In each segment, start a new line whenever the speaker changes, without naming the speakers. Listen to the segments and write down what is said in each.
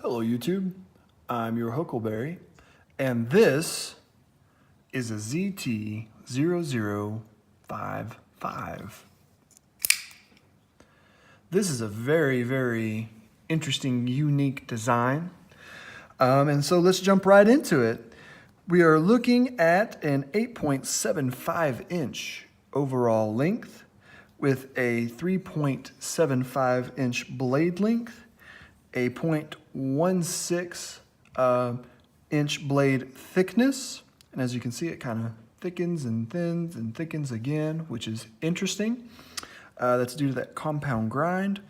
Hello YouTube, I'm your Huckleberry, and this is a ZT0055. This is a very interesting, unique design, and so let's jump right into it. We are looking at an 8.75 inch overall length with a 3.75 inch blade length, a 0.16 inch blade thickness. And as you can see, it kind of thickens and thins and thickens again, which is interesting. That's due to that compound grind.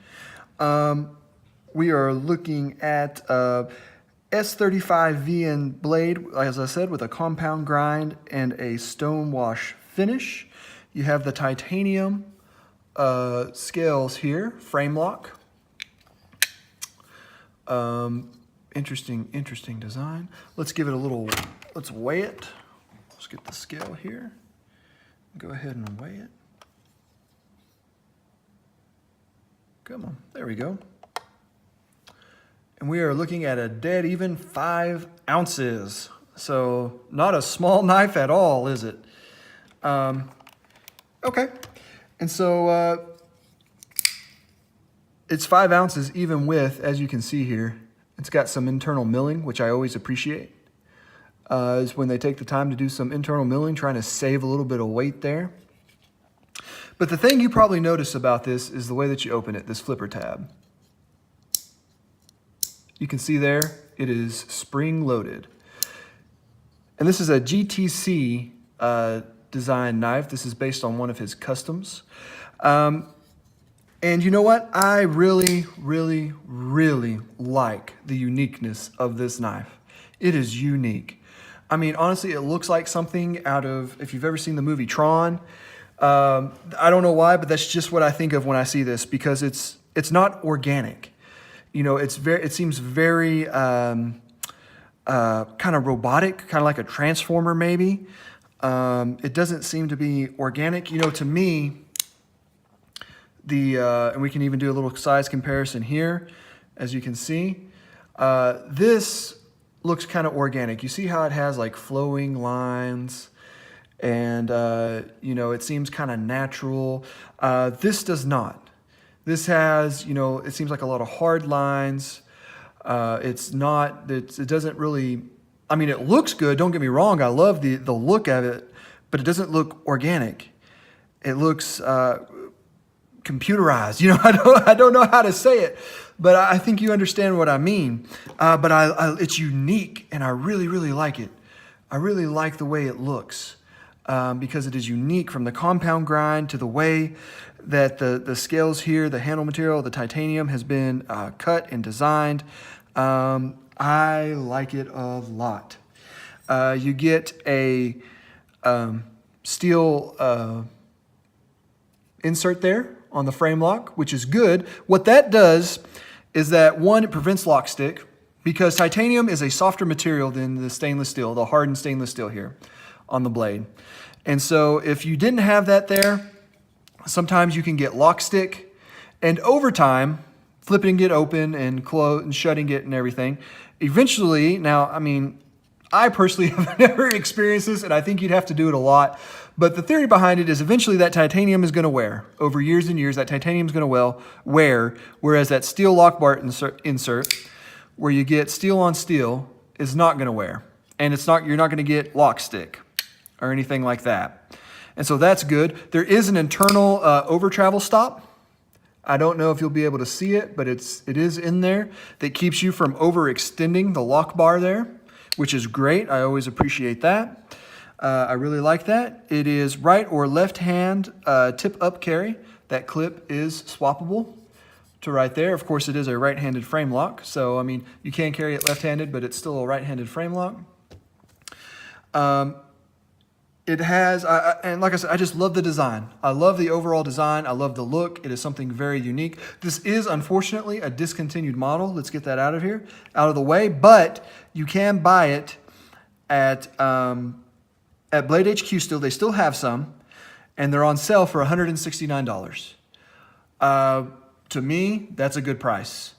We are looking at S35 VN blade, as I said, with a compound grind and a stone wash finish. You have the titanium scales here, frame lock. Interesting design. Let's give it a little, let's weigh it. Let's get the scale here. Go ahead and weigh it. Come on, there we go. And we are looking at a dead even 5 ounces. So not a small knife at all, is it? Okay, and so it's 5 ounces even with, as you can see here, it's got some internal milling, which I always appreciate. Is when they take the time to do some internal milling, trying to save a little bit of weight there. But the thing you probably notice about this is the way that you open it, this flipper tab. You can see there, it is spring loaded. And this is a GTC design knife. This is based on one of his customs. And you know what? I really like the uniqueness of this knife. It is unique. I mean, honestly, it looks like something out of, if you've ever seen the movie Tron, I don't know why, but that's just what I think of when I see this, because it's not organic. You know, it seems very kind of robotic, kind of like a transformer maybe. It doesn't seem to be organic. You know, to me, and we can even do a little size comparison here, as you can see. This looks kind of organic. You see how it has like flowing lines, and you know, it seems kind of natural. This does not. This has, you know, it seems like a lot of hard lines. It doesn't really, I mean, it looks good, don't get me wrong, I love the look of it, but it doesn't look organic. It looks computerized, you know, I don't know how to say it, but I think you understand what I mean. But it's unique, and I really like it. I really like the way it looks, because it is unique, from the compound grind to the way that the scales here, the handle material, the titanium has been cut and designed. I like it a lot. You get a steel insert there on the frame lock, which is good. What that does is that, one, it prevents lock stick, because titanium is a softer material than the stainless steel, the hardened stainless steel here on the blade. And so if you didn't have that there, sometimes you can get lock stick, and over time, flipping it open and close and shutting it and everything, eventually, now, I mean, I personally have never experienced this, and I think you'd have to do it a lot. But the theory behind it is eventually that titanium is going to wear. Over years and years, that titanium is going to wear, whereas that steel lock bar insert, where you get steel on steel, is not going to wear. And you're not going to get lock stick or anything like that. And so that's good. There is an internal over travel stop. I don't know if you'll be able to see it, but it is in there, that keeps you from overextending the lock bar there, which is great. I always appreciate that. I really like that. It is right or left hand tip up carry. That clip is swappable to right there. Of course, it is a right-handed frame lock. So, I mean, you can carry it left-handed, but it's still a right-handed frame lock. It has, and like I said, I just love the design. I love the overall design. I love the look. It is something very unique. This is, unfortunately, a discontinued model. Let's get that out of the way. But you can buy it at Blade HQ still. They still have some, and they're on sale for $169. To me, that's a good price.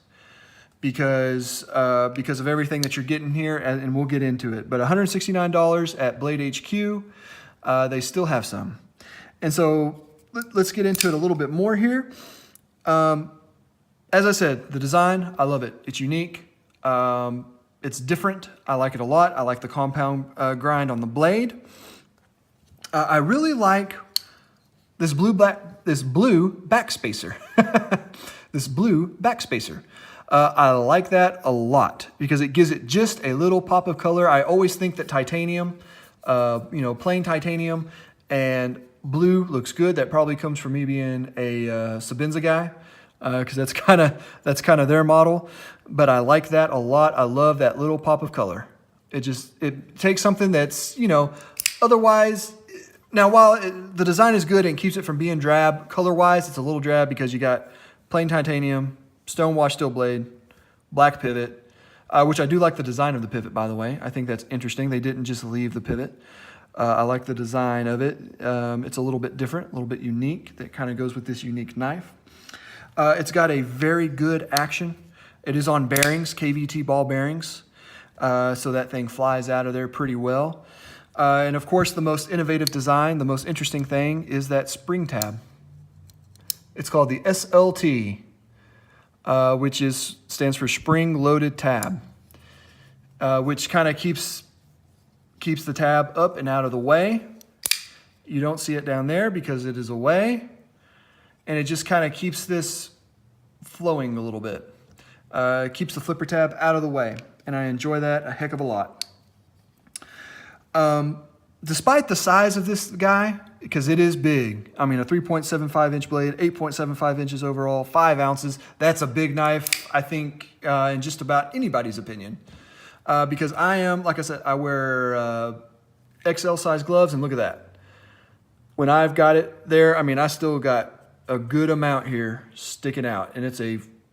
because of everything that you're getting here, and we'll get into it. But $169 at Blade HQ. They still have some. And so let's get into it a little bit more here. As I said, the design, I love it. It's unique. It's different. I like it a lot. I like the compound grind on the blade. I really like this blue backspacer. This blue backspacer. I like that a lot because it gives it just a little pop of color. I always think that titanium, plain titanium and blue looks good. That probably comes from me being a Sebenza guy, because that's kind of their model. But I like that a lot. I love that little pop of color. It takes something that's, otherwise. Now, while the design is good and keeps it from being drab, color-wise, it's a little drab because you got plain titanium, stonewash steel blade, black pivot, which I do like the design of the pivot, by the way. I think that's interesting. They didn't just leave the pivot. I like the design of it. It's a little bit different, a little bit unique. That kind of goes with this unique knife. It's got a very good action. It is on bearings, KVT ball bearings, so that thing flies out of there pretty well. And of course, the most innovative design, the most interesting thing is that spring tab. It's called the SLT, which stands for spring loaded tab, which kind of keeps the tab up and out of the way. You don't see it down there because it is away, and it just kind of keeps this flowing a little bit. Keeps the flipper tab out of the way, and I enjoy that a heck of a lot. Despite the size of this guy, because it is big, I mean, a 3.75 inch blade, 8.75 inches overall, 5 ounces, that's a big knife, I think, in just about anybody's opinion. Because like I said, I wear XL size gloves, and look at that. When I've got it there, I mean, I still got a good amount here sticking out, and it's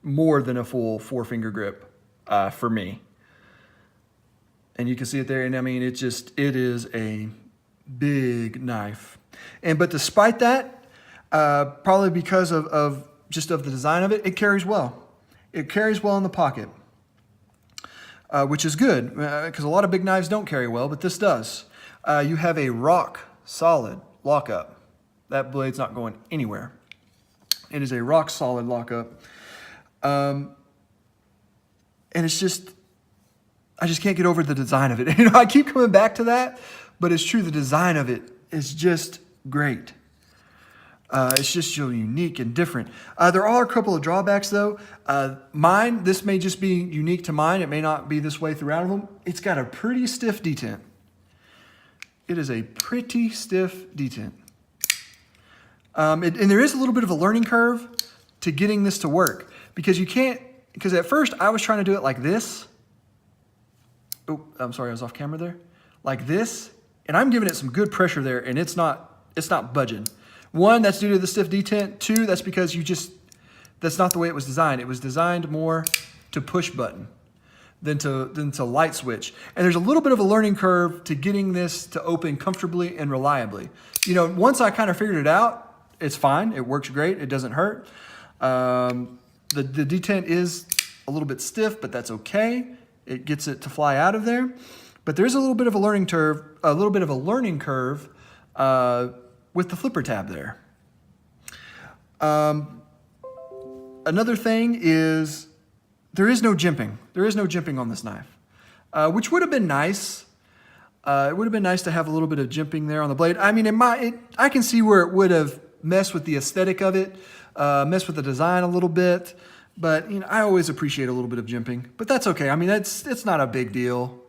more than a full 4-finger grip for me. And you can see it there, and I mean, it is a big knife. But despite that, probably because of the design of it, it carries well. It carries well in the pocket, which is good, because a lot of big knives don't carry well, but this does. You have a rock solid lockup. That blade's not going anywhere. It is a rock solid lockup. And it's just, I just can't get over the design of it. I keep coming back to that, but it's true. The design of it is just great. It's just so unique and different. There are a couple of drawbacks, though. This may just be unique to mine. It may not be this way throughout them. It's got a pretty stiff detent. It is a pretty stiff detent. And there is a little bit of a learning curve to getting this to work, because at first I was trying to do it like this. Oh, I'm sorry, I was off camera there. Like this, and I'm giving it some good pressure there, and it's not budging. One, that's due to the stiff detent. Two, that's because that's not the way it was designed. It was designed more to push button than to light switch. And there's a little bit of a learning curve to getting this to open comfortably and reliably. Once I kind of figured it out, it's fine. It works great. It doesn't hurt. The detent is a little bit stiff, but that's okay. It gets it to fly out of there. But there's a little bit of a learning curve, with the flipper tab there. Another thing is there is no jimping. There is no jimping on this knife, which would have been nice. It would have been nice to have a little bit of jimping there on the blade. I mean, I can see where it would have messed with the aesthetic of it, messed with the design a little bit. But I always appreciate a little bit of jimping. But that's okay. I mean, it's not a big deal.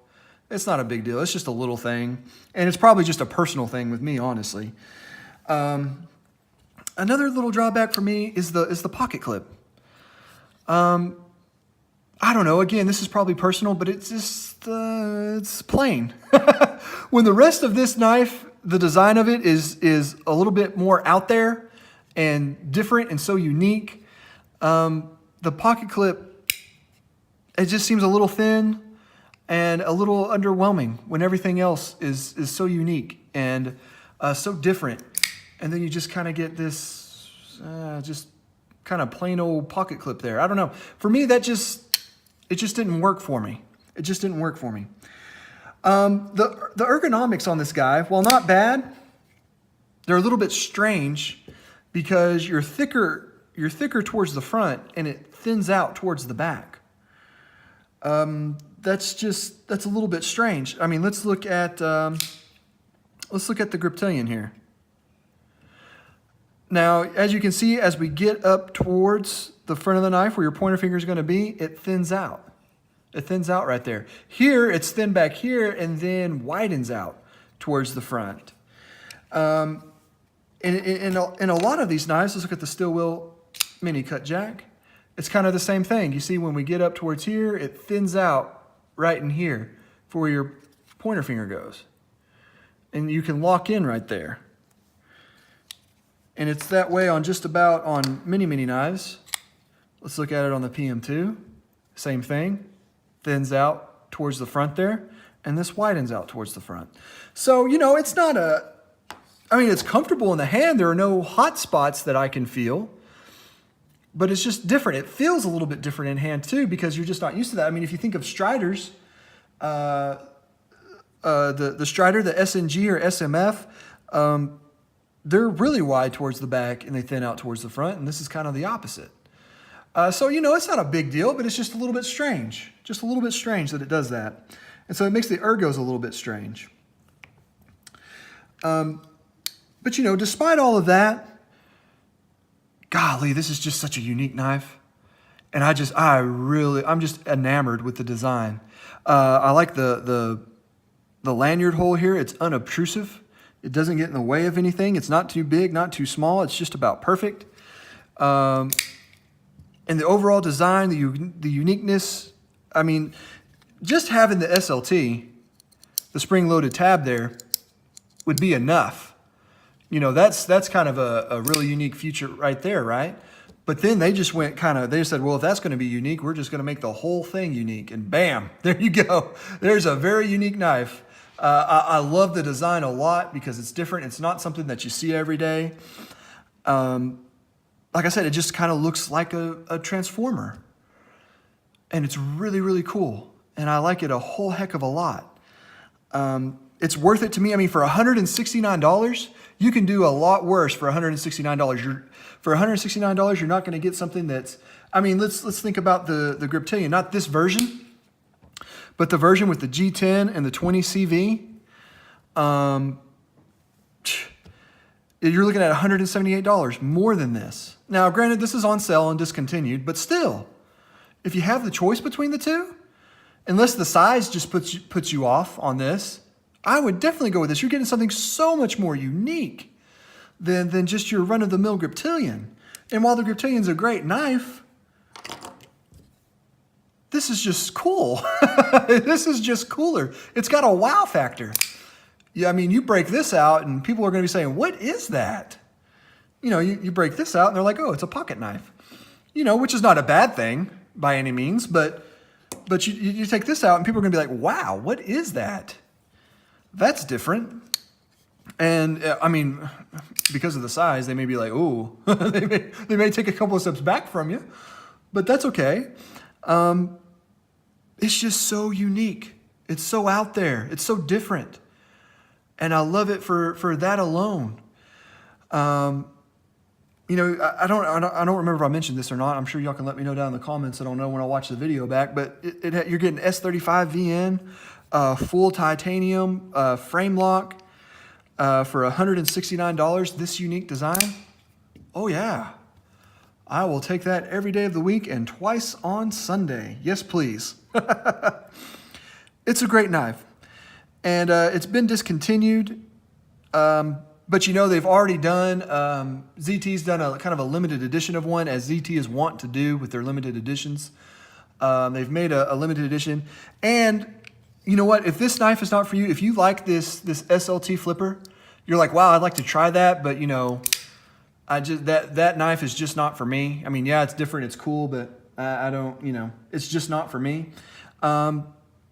It's not a big deal. It's just a little thing, and it's probably just a personal thing with me, honestly. Another little drawback for me is the pocket clip. I don't know. Again, this is probably personal, but it's just it's plain. When the rest of this knife, the design of it is a little bit more out there and different and so unique. The pocket clip, it just seems a little thin and a little underwhelming when everything else is so unique and so different. And then you just kind of get this just kind of plain old pocket clip there. I don't know. For me, that just It just didn't work for me. It just didn't work for me. The ergonomics on this guy, while not bad, they're a little bit strange because you're thicker towards the front and it thins out towards the back. That's a little bit strange. I mean, let's look at the Griptilian here. Now, as you can see, as we get up towards the front of the knife where your pointer finger is going to be, it thins out. It thins out right there. Here, it's thin back here and then widens out towards the front. In a lot of these knives, let's look at the Stillwell Mini Cut Jack. It's kind of the same thing. You see when we get up towards here, it thins out right in here for where your pointer finger goes. And you can lock in right there. And it's that way on just about on many knives. Let's look at it on the PM2. Same thing. Thins out towards the front there. And this widens out towards the front. So, you know, it's not it's comfortable in the hand. There are no hot spots that I can feel. But it's just different. It feels a little bit different in hand too because you're just not used to that. I mean, if you think of Striders, the Strider, the SNG or SMF, they're really wide towards the back and they thin out towards the front, and this is kind of the opposite. So, you know, it's not a big deal, but it's just a little bit strange. Just a little bit strange that it does that. And so it makes the ergos a little bit strange. But, you know, despite all of that, golly, this is just such a unique knife. And I'm just enamored with the design. I like the lanyard hole here. It's unobtrusive. It doesn't get in the way of anything. It's not too big, not too small. It's just about perfect. And the overall design, the uniqueness, I mean, just having the SLT, the spring-loaded tab there, would be enough. You know, that's kind of a really unique feature right there, right? But then they just they said, well, if that's going to be unique, we're just going to make the whole thing unique. And bam, there you go. There's a very unique knife. I love the design a lot because it's different. It's not something that you see every day. Like I said, it just kind of looks like a transformer. And it's really, really cool. And I like it a whole heck of a lot. It's worth it to me. I mean, for $169, you can do a lot worse for $169. For $169, you're not going to get something that's, I mean, let's think about the Griptilian, not this version, but the version with the G10 and the 20 CV. You're looking at $178, more than this. Now, granted, this is on sale and discontinued, but still, if you have the choice between the two, unless the size just puts you off on this, I would definitely go with this. You're getting something so much more unique than just your run-of-the-mill Griptilian. And while the Griptilian's a great knife, this is just cool. This is just cooler. It's got a wow factor. Yeah, I mean, you break this out and people are going to be saying, what is that? You know, you break this out and they're like, oh, it's a pocket knife. You know, which is not a bad thing by any means, but you take this out and people are going to be like, wow, what is that? That's different. And I mean, because of the size, they may be like, oh, they may take a couple of steps back from you, but that's okay. It's just so unique. It's so out there. It's so different. And I love it for that alone. You know, I don't remember if I mentioned this or not. I'm sure y'all can let me know down in the comments. I don't know when I watch the video back, but you're getting S35 VN, full titanium frame lock for $169. This unique design. Oh yeah, I will take that every day of the week and twice on Sunday. Yes, please. It's a great knife. And it's been discontinued, but you know, they've already done, ZT's done a kind of a limited edition of one, as ZT is wont to do with their limited editions. They've made a limited edition. And you know what, if this knife is not for you, if you like this SLT flipper, you're like, wow, I'd like to try that, but you know, that knife is just not for me. I mean, yeah, it's different, it's cool, but I don't, you know, it's just not for me.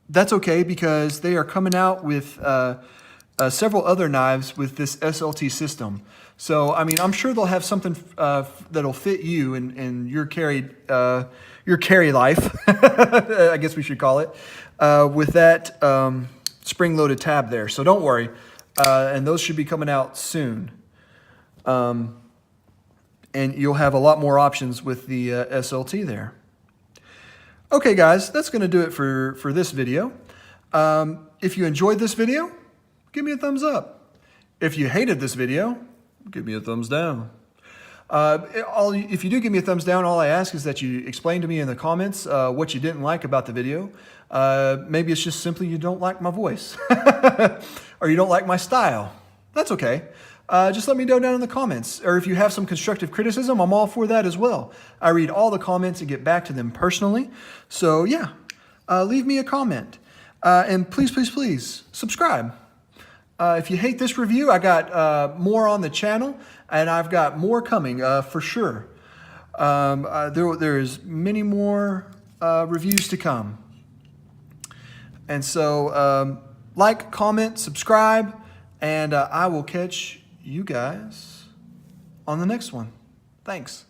That's okay, because they are coming out with several other knives with this SLT system. So, I mean, I'm sure they'll have something that'll fit you and your carry life, I guess we should call it, with that spring-loaded tab there. So don't worry, and those should be coming out soon. And you'll have a lot more options with the SLT there. Okay, guys, that's going to do it for this video. If you enjoyed this video, give me a thumbs up. If you hated this video, give me a thumbs down. If you do give me a thumbs down, all I ask is that you explain to me in the comments what you didn't like about the video. Maybe it's just simply you don't like my voice or you don't like my style. That's okay. Just let me know down in the comments. Or if you have some constructive criticism, I'm all for that as well. I read all the comments and get back to them personally. So yeah, leave me a comment. And please, please, please subscribe. If you hate this review, I got more on the channel, and I've got more coming for sure. There's many more reviews to come. And so like, comment, subscribe, and I will catch you guys on the next one. Thanks.